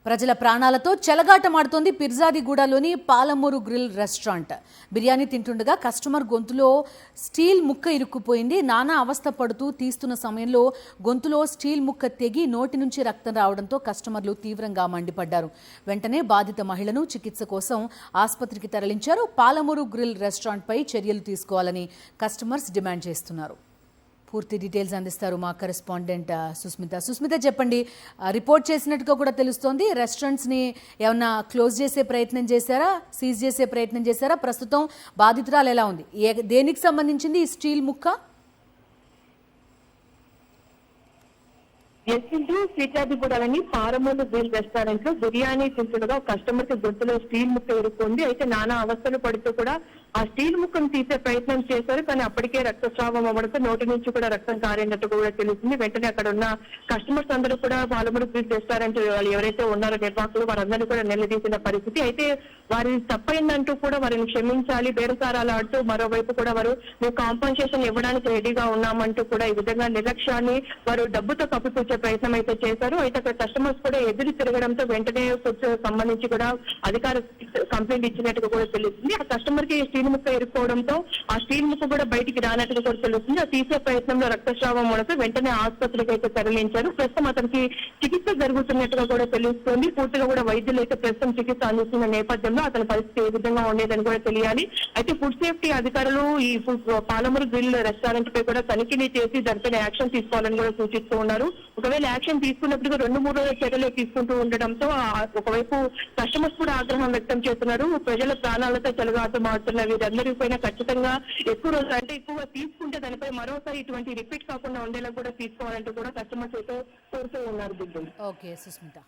ప్రజల ప్రాణాలతో చెలగాటమాడుతోంది పిర్జాదిగూడలోని పాలమూరు గ్రిల్ రెస్టారెంట్. బిర్యానీ తింటుండగా కస్టమర్ గొంతులో స్టీల్ ముక్క ఇరుక్కుపోయింది. నానా అవస్థ పడుతూ తీస్తున్న సమయంలో గొంతులో స్టీల్ ముక్క తెగి నోటి నుంచి రక్తం రావడంతో కస్టమర్లు తీవ్రంగా మండిపడ్డారు. వెంటనే బాధిత మహిళను చికిత్స కోసం ఆసుపత్రికి తరలించారు. పాలమూరు గ్రిల్ రెస్టారెంట్పై చర్యలు తీసుకోవాలని కస్టమర్స్ డిమాండ్ చేస్తున్నారు. పూర్తి డీటెయిల్స్ అందిస్తారు మా కరెస్పాండెంట్ సుస్మిత. చెప్పండి, రిపోర్ట్ చేసినట్టుగా కూడా తెలుస్తోంది. రెస్టారెంట్స్ని ఏమన్నా క్లోజ్ చేసే ప్రయత్నం చేశారా, సీజ్ చేసే ప్రయత్నం చేశారా? ప్రస్తుతం బాధితురాలు ఎలా ఉంది? దేనికి సంబంధించింది ఈ స్టీల్ ముక్క? శ్రీకాకుళంలోని పాలమూరు గ్రిల్ రెస్టారెంట్ లో బిర్యానీ తింటుండగా కస్టమర్ కి గొంతులో స్టీల్ ముక్క ఇరుక్కుంది. అయితే నానా అవస్థలు పడుతూ కూడా ఆ స్టీల్ ముక్కను తీసే ప్రయత్నం చేశారు. కానీ అప్పటికే రక్తస్రావం అవ్వడంతో నోటి నుంచి కూడా రక్తం కారినట్టు కూడా తెలుస్తుంది. వెంటనే అక్కడ ఉన్న కస్టమర్స్ అందరూ కూడా పాలమూరు గ్రిల్ రెస్టారెంట్ వాళ్ళు ఎవరైతే ఉన్నారో నిర్వాహకులు వారందరూ కూడా నిలదీసిన పరిస్థితి. అయితే వారి తప్పైందంటూ కూడా వారిని క్షమించాలి, బేరసారాలు ఆడుతూ మరోవైపు కూడా వారు మేము కాంపన్సేషన్ ఇవ్వడానికి రెడీగా ఉన్నామంటూ కూడా ఈ విధంగా నిర్లక్ష్యాన్ని వారు డబ్బుతో కప్పిపుచ్చే ప్రయత్నం అయితే చేశారు. అయితే అక్కడ కస్టమర్స్ కూడా ఎదురు తిరగడంతో వెంటనే సంబంధించి కూడా అధికార కంప్లైంట్ ఇచ్చినట్టుగా కూడా తెలుస్తుంది. ఆ కస్టమర్ కి స్టీల్ ముక్క ఇరుక్కోవడంతో ఆ స్టీల్ ముక్క కూడా బయటికి రానట్టుగా కూడా తెలుస్తుంది. ఆ తీసే ప్రయత్నంలో రక్తస్రావం ఉండడంతో వెంటనే ఆసుపత్రికి అయితే తరలించారు. ప్రస్తుతం అతనికి చికిత్స జరుగుతున్నట్టుగా కూడా తెలుస్తుంది. పూర్తిగా కూడా వైద్యులు అయితే ప్రస్తుతం చికిత్స అందిస్తున్న నేపథ్యంలో అతని పరిస్థితి ఏ విధంగా ఉండేదని కూడా తెలియాలి. అయితే ఫుడ్ సేఫ్టీ అధికారులు ఈ పాలమూరు గ్రిల్ రెస్టారెంట్ పై కూడా తనిఖీని చేసి దానిపైన యాక్షన్ తీసుకోవాలని కూడా సూచిస్తూ ఉన్నారు. ఒకవేళ యాక్షన్ తీసుకున్నప్పుడు 2-3 రోజుల చర్యలు తీసుకుంటూ ఉండడంతో ఒకవైపు కస్టమర్స్ కూడా ఆగ్రహం వ్యక్తం చేస్తున్నారు. ప్రజల ప్రాణాలతో చెలగాటం ఆడుతున్న వీరందరి పైన ఖచ్చితంగా ఎక్కువ రోజులు అంటే ఎక్కువ తీసుకుంటే దానిపై మరోసారి ఇటువంటి రిపీట్ కాకుండా ఉండేలా కూడా తీసుకోవాలంటూ కూడా కస్టమర్స్ అయితే కోరుతూ ఉన్నారు. ఓకే సుస్మిత.